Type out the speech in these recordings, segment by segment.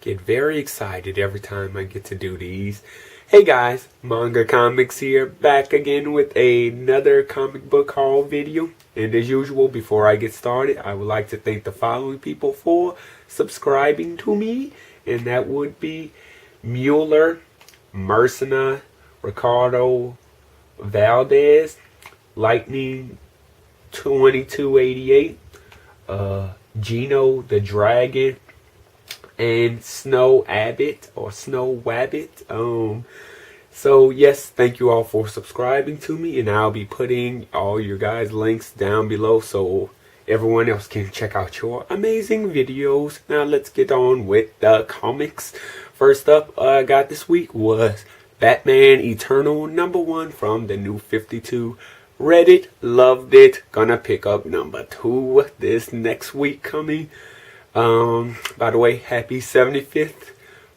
get very excited every time I get to do these. Hey guys, Manga Comics here, back again with another comic book haul video. And as usual, before I get started, I would like to thank the following people for subscribing to me. And that would be Mueller, Mercena, Ricardo Valdez, Lightning 2288, Gino the Dragon, and Snow Abbott or Snow Wabbit. So yes, thank you all for subscribing to me, and I'll be putting all your guys' links down below so everyone else can check out your amazing videos. Now let's get on with the comics. First up I got this week was Batman Eternal #1 from the New 52. Read it, loved it, gonna pick up #2 this next week coming. By the way, happy 75th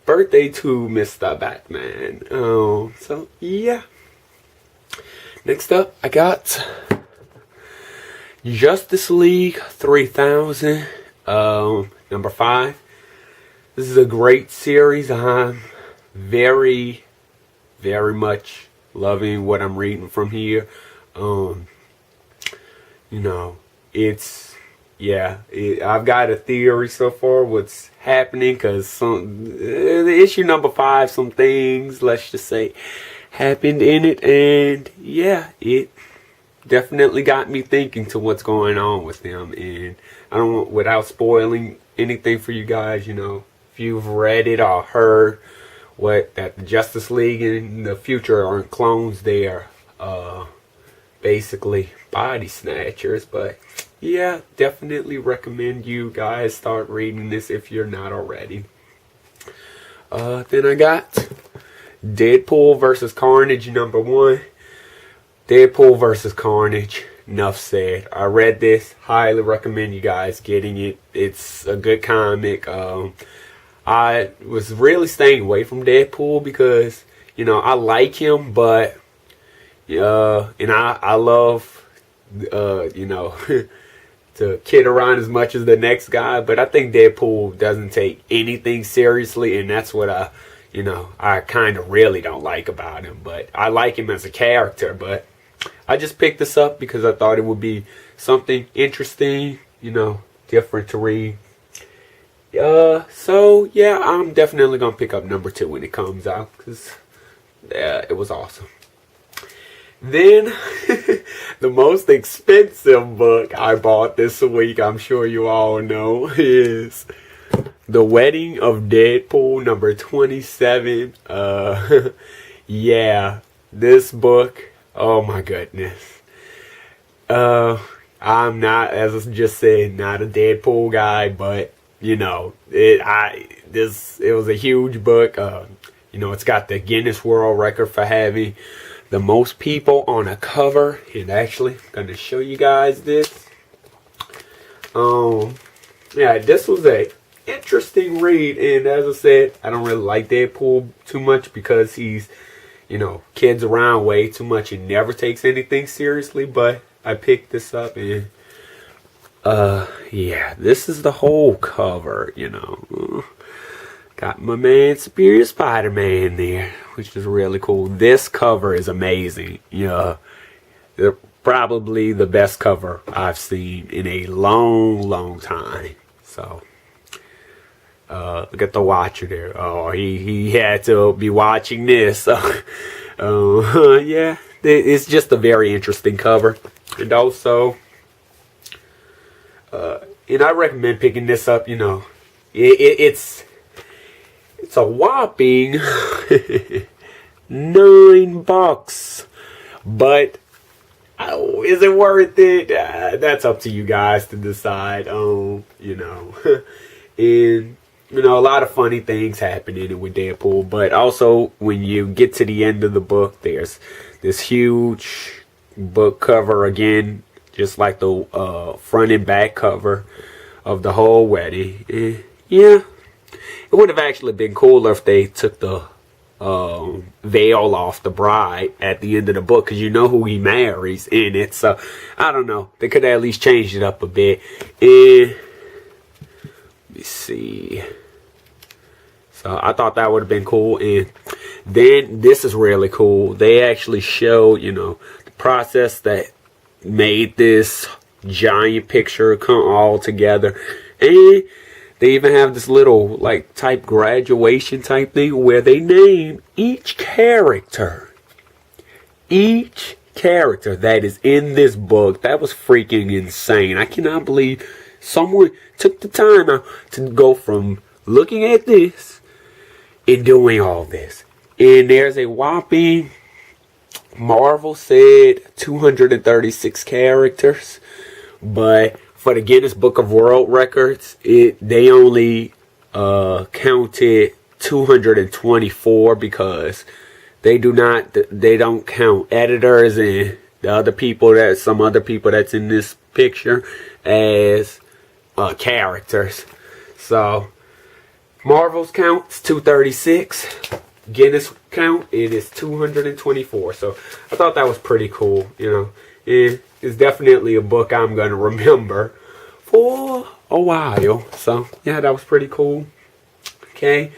birthday to Mr. Batman. So yeah. Next up, I got Justice League 3000, #5. This is a great series. I'm very much loving what I'm reading from here. You know, I've got a theory so far what's happening, because the issue #5, some things, let's just say, happened in it, and yeah, it definitely got me thinking to what's going on with them. And I don't want, without spoiling anything for you guys, you know, if you've read it or heard that the Justice League in the future aren't clones, they are basically body snatchers. But yeah, definitely recommend you guys start reading this if you're not already. Then I got Deadpool vs. Carnage #1. Deadpool vs. Carnage, enough said. I read this, highly recommend you guys getting it. It's a good comic. I was really staying away from Deadpool because, you know, I like him, but and I love you know, to kid around as much as the next guy, but I think Deadpool doesn't take anything seriously, and that's what I kind of really don't like about him. But I like him as a character. But I just picked this up because I thought it would be something interesting, you know, different to read. So yeah, I'm definitely gonna pick up #2 when it comes out, because it was awesome. Then the most expensive book I bought this week, I'm sure you all know, is The Wedding of Deadpool #27. Yeah, this book, oh my goodness. I'm not, as I just said, not a Deadpool guy, but you know, it was a huge book. You know, it's got the Guinness World Record for having the most people on a cover. And actually, I'm going to show you guys this. Yeah, this was a interesting read. And as I said, I don't really like Deadpool too much because he's, you know, kids around way too much and never takes anything seriously. But I picked this up, and yeah, this is the whole cover, you know. Got my man Superior Spider-Man there, which is really cool. This cover is amazing. Yeah, probably the best cover I've seen in a long time. So, look at the watcher there. Oh, he had to be watching this. So, yeah, it's just a very interesting cover. And also, and I recommend picking this up. You know, it's a whopping $9, but is it worth it? That's up to you guys to decide. You know, and you know, a lot of funny things happen in it with Deadpool, but also when you get to the end of the book, there's this huge book cover again, just like the front and back cover of the whole wedding. And yeah, it would have actually been cooler if they took the veil off the bride at the end of the book, because you know who he marries in it. So I don't know, they could have at least changed it up a bit. And let me see, So I thought that would have been cool. And then this is really cool. They actually show, you know, the process that made this giant picture come all together. And they even have this little like type graduation type thing where they name each character. Each character that is in this book. That was freaking insane. I cannot believe someone took the time out to go from looking at this and doing all this. And there's a whopping, Marvel said 236 characters, but for the Guinness Book of World Records, they only counted 224 because they don't count editors and some other people that's in this picture as characters. So Marvel's counts 236. Guinness count, it is 224. So I thought that was pretty cool, you know. It's definitely a book I'm going to remember for a while. So yeah, that was pretty cool. Okay,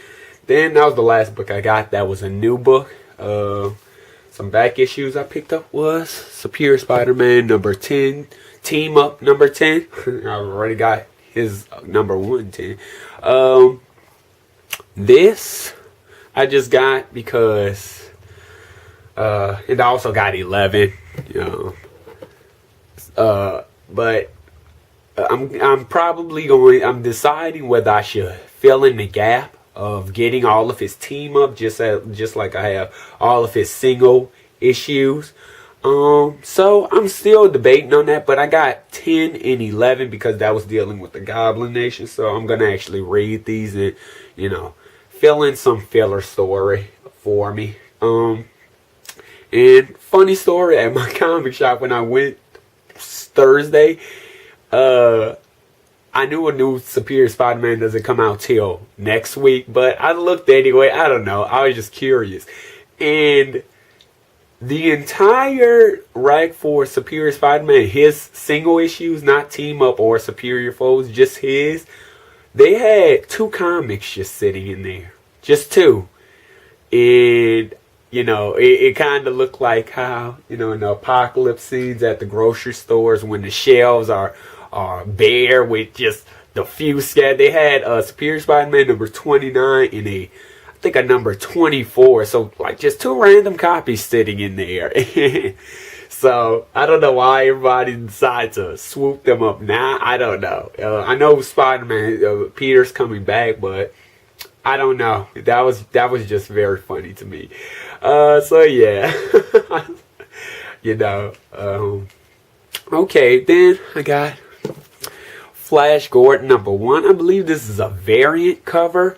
then that was the last book I got. That was a new book. Some back issues I picked up was Superior Spider-Man number 10, Team Up number 10. I already got his number 110. This I just got because and I also got 11, you know. But I'm deciding whether I should fill in the gap of getting all of his team up just like I have all of his single issues. So I'm still debating on that, but I got 10 and 11 because that was dealing with the Goblin Nation. So I'm gonna actually read these and, you know, fill in some filler story for me. And funny story, at my comic shop when I went Thursday, I knew a new Superior Spider-Man doesn't come out till next week, but I looked anyway. I don't know. I was just curious. And the entire rack for Superior Spider-Man, his single issues, not Team Up or Superior Foes, just his, they had 2 comics just sitting in there. Just 2. And, you know, it kind of looked like how, you know, in the apocalypse scenes at the grocery stores when the shelves are bare with just the few scattered. They had Superior Spider-Man number 29 and I think a number 24. So, like, just 2 random copies sitting in there. So, I don't know why everybody decided to swoop them up now. I don't know. I know Spider-Man, Peter's coming back, but I don't know. That was just very funny to me. So yeah, you know. Okay, then I got Flash Gordon number 1. I believe this is a variant cover.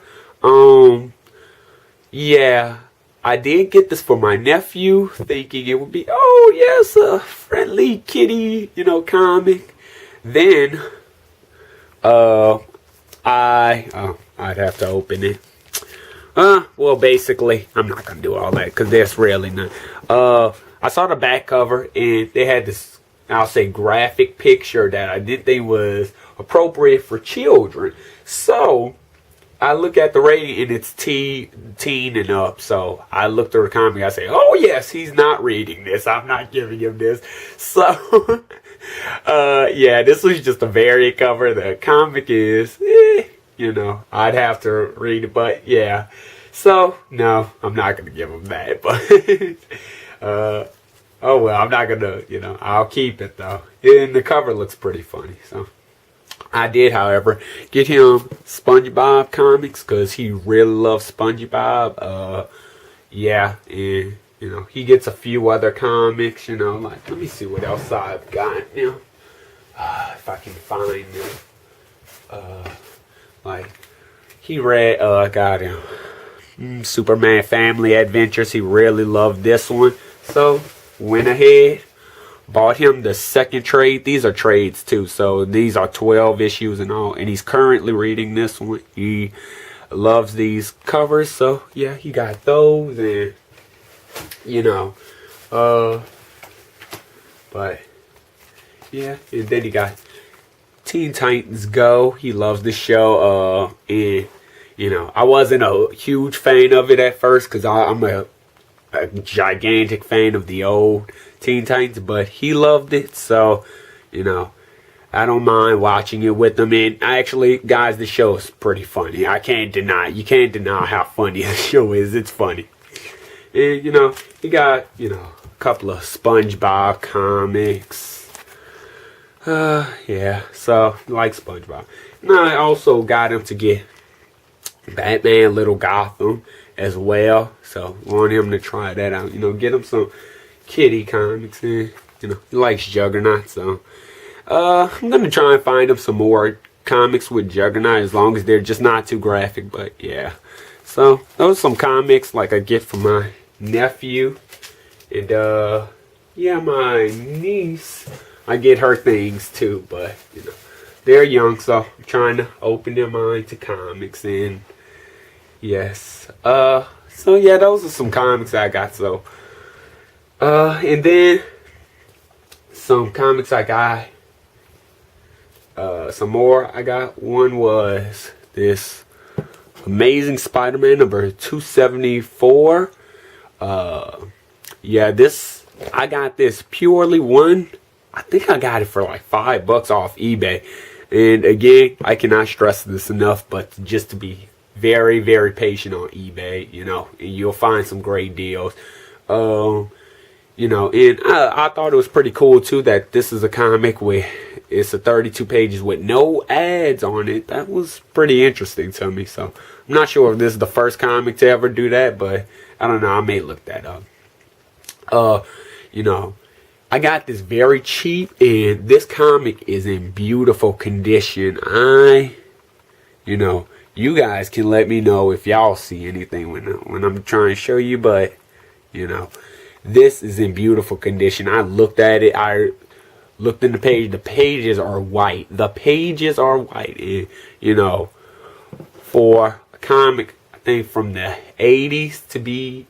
Yeah, I did get this for my nephew, thinking it would be, oh yes, a friendly kitty, you know, comic. Then, I'd have to open it. Well, basically, I'm not going to do all that because there's really none. I saw the back cover and they had this, I'll say, graphic picture that I didn't think was appropriate for children. So, I look at the rating and it's teen and up. So, I looked through the comic. I say, oh yes, he's not reading this. I'm not giving him this. So, yeah, this was just a variant cover. The comic is, you know, I'd have to read it, but yeah. So, no, I'm not going to give him that, but, oh well, I'm not going to, you know, I'll keep it though. And the cover looks pretty funny, so. I did, however, get him SpongeBob comics, because he really loves SpongeBob, yeah, and, you know, he gets a few other comics, you know, like, let me see what else I've got, you know, if I can find them, like, he read, got him Superman Family Adventures. He really loved this one. So, went ahead, bought him the second trade. These are trades too. So, these are 12 issues and all. And he's currently reading this one. He loves these covers. So, yeah, he got those. And, you know, but, yeah. And then he got Teen Titans Go. He loves the show. And You know, I wasn't a huge fan of it at first because I'm a gigantic fan of the old Teen Titans, but he loved it, so, you know, I don't mind watching it with him. And actually, guys, the show is pretty funny. I can't deny it. You can't deny how funny the show is. It's funny. And, you know, he got, you know, a couple of SpongeBob comics. Yeah, so, like SpongeBob. And I also got him to get Batman Little Gotham as well. So, want him to try that out. You know, get him some kitty comics. And, you know, he likes Juggernaut, so I'm going to try and find him some more comics with Juggernaut as long as they're just not too graphic, but yeah. So, those are some comics like I get from my nephew. And, yeah, my niece, I get her things too, but, you know, they're young, so I'm trying to open their mind to comics. And, yes. So, yeah, those are some comics I got, so. And then, some comics I got. Some more I got. One was this Amazing Spider-Man number 274. Yeah, this, I got this purely one. I think I got it for like $5 off eBay. And again, I cannot stress this enough, but just to be very, very patient on eBay, you know, and you'll find some great deals. You know, and I thought it was pretty cool too that this is a comic with, it's a 32 pages with no ads on it. That was pretty interesting to me. So I'm not sure if this is the first comic to ever do that, but I don't know. I may look that up. You know, I got this very cheap, and this comic is in beautiful condition. You know, you guys can let me know if y'all see anything when I'm trying to show you, but you know, this is in beautiful condition. I looked at it. I looked in the page. The pages are white. The pages are white. And, you know, for a comic, I think from the 80s to be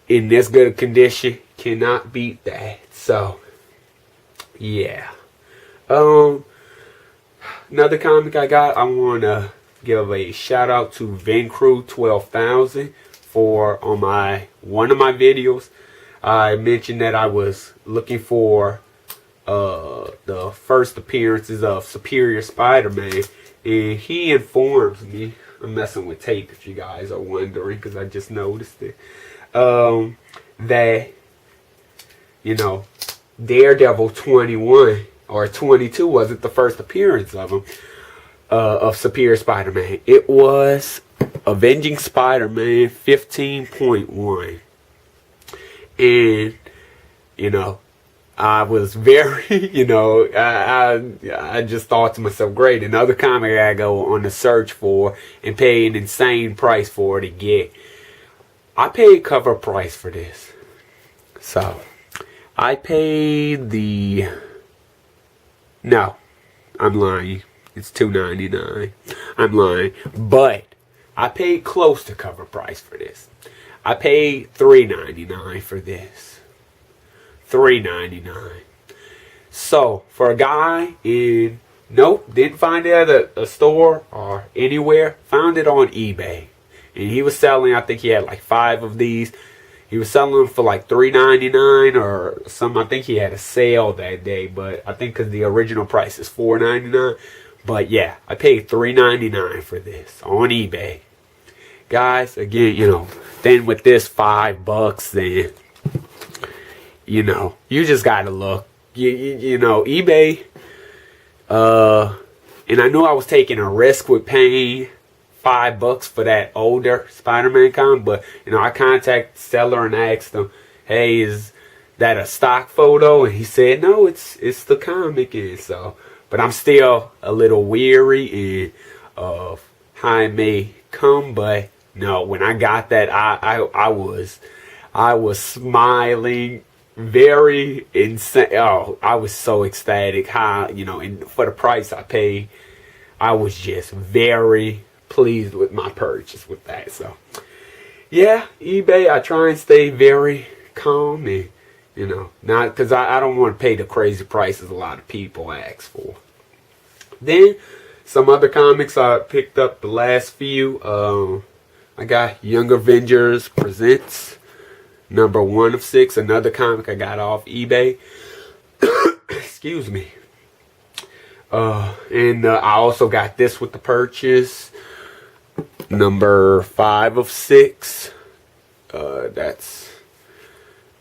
in this good a condition, cannot beat that. So, yeah. Another comic I got, I want to give a shout out to Vencrew 12,000 for on one of my videos. I mentioned that I was looking for the first appearances of Superior Spider-Man, and he informs me, I'm messing with tape if you guys are wondering because I just noticed it, that, you know, Daredevil 21 or 22 wasn't the first appearance of him, of Superior Spider-Man. It was Avenging Spider-Man 15.1. And, you know, I was very, you know, I just thought to myself, great, another comic I go on the search for and pay an insane price for to get. I paid cover price for this. So, I paid no, I'm lying. It's $2.99. I'm lying. But I paid close to cover price for this. I paid $3.99 for this. $3.99. So, for a guy in, nope, didn't find it at a store or anywhere. Found it on eBay. And he was selling, I think he had like 5 of these. He was selling them for like $3.99 or something. I think he had a sale that day. But I think because the original price is $4.99. But yeah, I paid $3.99 for this on eBay. Guys, again, you know, then with this $5, then, you know, you just gotta look. You know, eBay, and I knew I was taking a risk with paying $5 for that older Spider-Man comic, but, you know, I contacted the seller and asked him, hey, is that a stock photo? And he said, no, it's the comic. And so, but I'm still a little weary of how it may come, but no, when I got that, I was smiling, very insane. Oh, I was so ecstatic. How, you know, and for the price I paid, I was just very pleased with my purchase with that. So, yeah, eBay, I try and stay very calm and, you know, not because I don't want to pay the crazy prices a lot of people ask for. Then, Some other comics I picked up the last few. I got Young Avengers Presents number 1 of 6. Another comic I got off eBay. Excuse me. And I also got this with the purchase. Number 5 of 6. And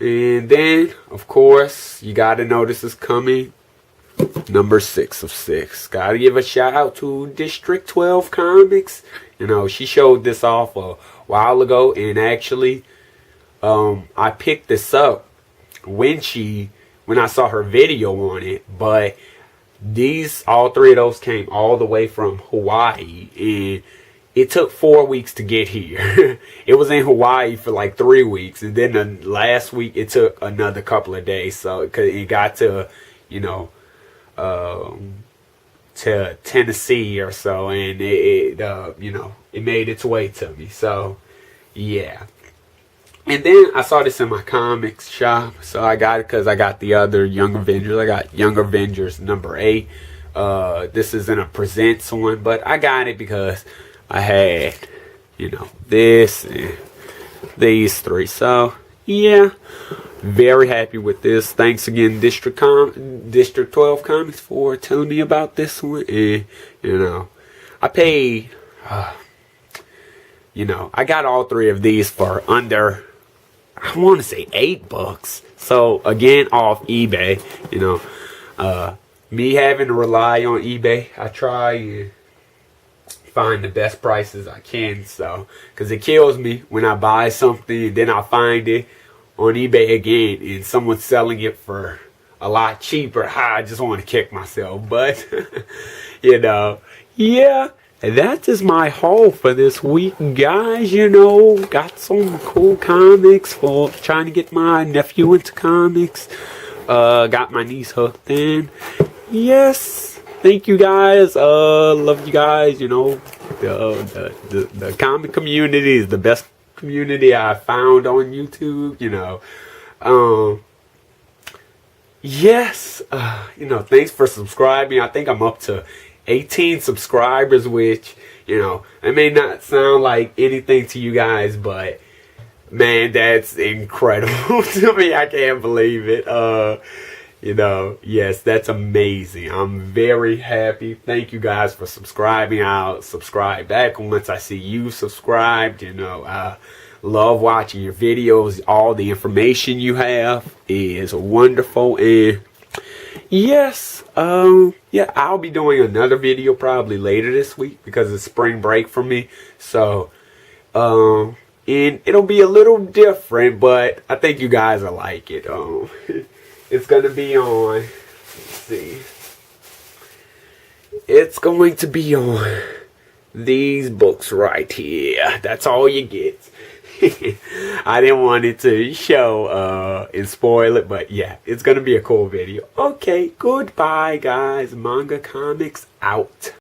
then, of course, you gotta know this is coming. Number 6 of 6. Gotta give a shout out to District 12 Comics. You know, she showed this off a while ago, and actually, I picked this up when I saw her video on it. But all 3 of those came all the way from Hawaii, and it took 4 weeks to get here. It was in Hawaii for like 3 weeks, and then the last week it took another couple of days. So it got to, you know, to Tennessee or so, and you know, it made its way to me. So yeah. And then I saw this in my comics shop, so I got it because I got the other Young Avengers. I got Young Avengers number 8. This isn't a Presents one, but I got it because I had, you know, this and these 3. So yeah, very happy with this. Thanks again, District 12 Comics, for telling me about this one. And you know, I paid, you know, I got all 3 of these for under, I want to say $8. So again, off eBay. You know, me having to rely on eBay, I try and find the best prices I can. So, because it kills me when I buy something and then I find it on eBay again and someone's selling it for a lot cheaper. I just want to kick myself. But you know, yeah. That is my haul for this week, guys. You know, got some cool comics for trying to get my nephew into comics. Got my niece hooked in. Yes, thank you guys. Love you guys. You know, the comic community is the best community I found on YouTube. You know, yes. You know, thanks for subscribing. I think I'm up to 18 subscribers, which, you know, it may not sound like anything to you guys, but man, that's incredible to me. I can't believe it. You know, yes, that's amazing. I'm very happy. Thank you guys for subscribing. I'll subscribe back once I see you subscribed. You know, I love watching your videos. All the information you have is wonderful. And yes, yeah, I'll be doing another video probably later this week because it's spring break for me. So, and it'll be a little different, but I think you guys will like it. It's gonna be on, let's see, it's going to be on these books right here. That's all you get. I didn't want it to show and spoil it, but yeah, it's gonna be a cool video. Okay, goodbye guys. Manga Comics out.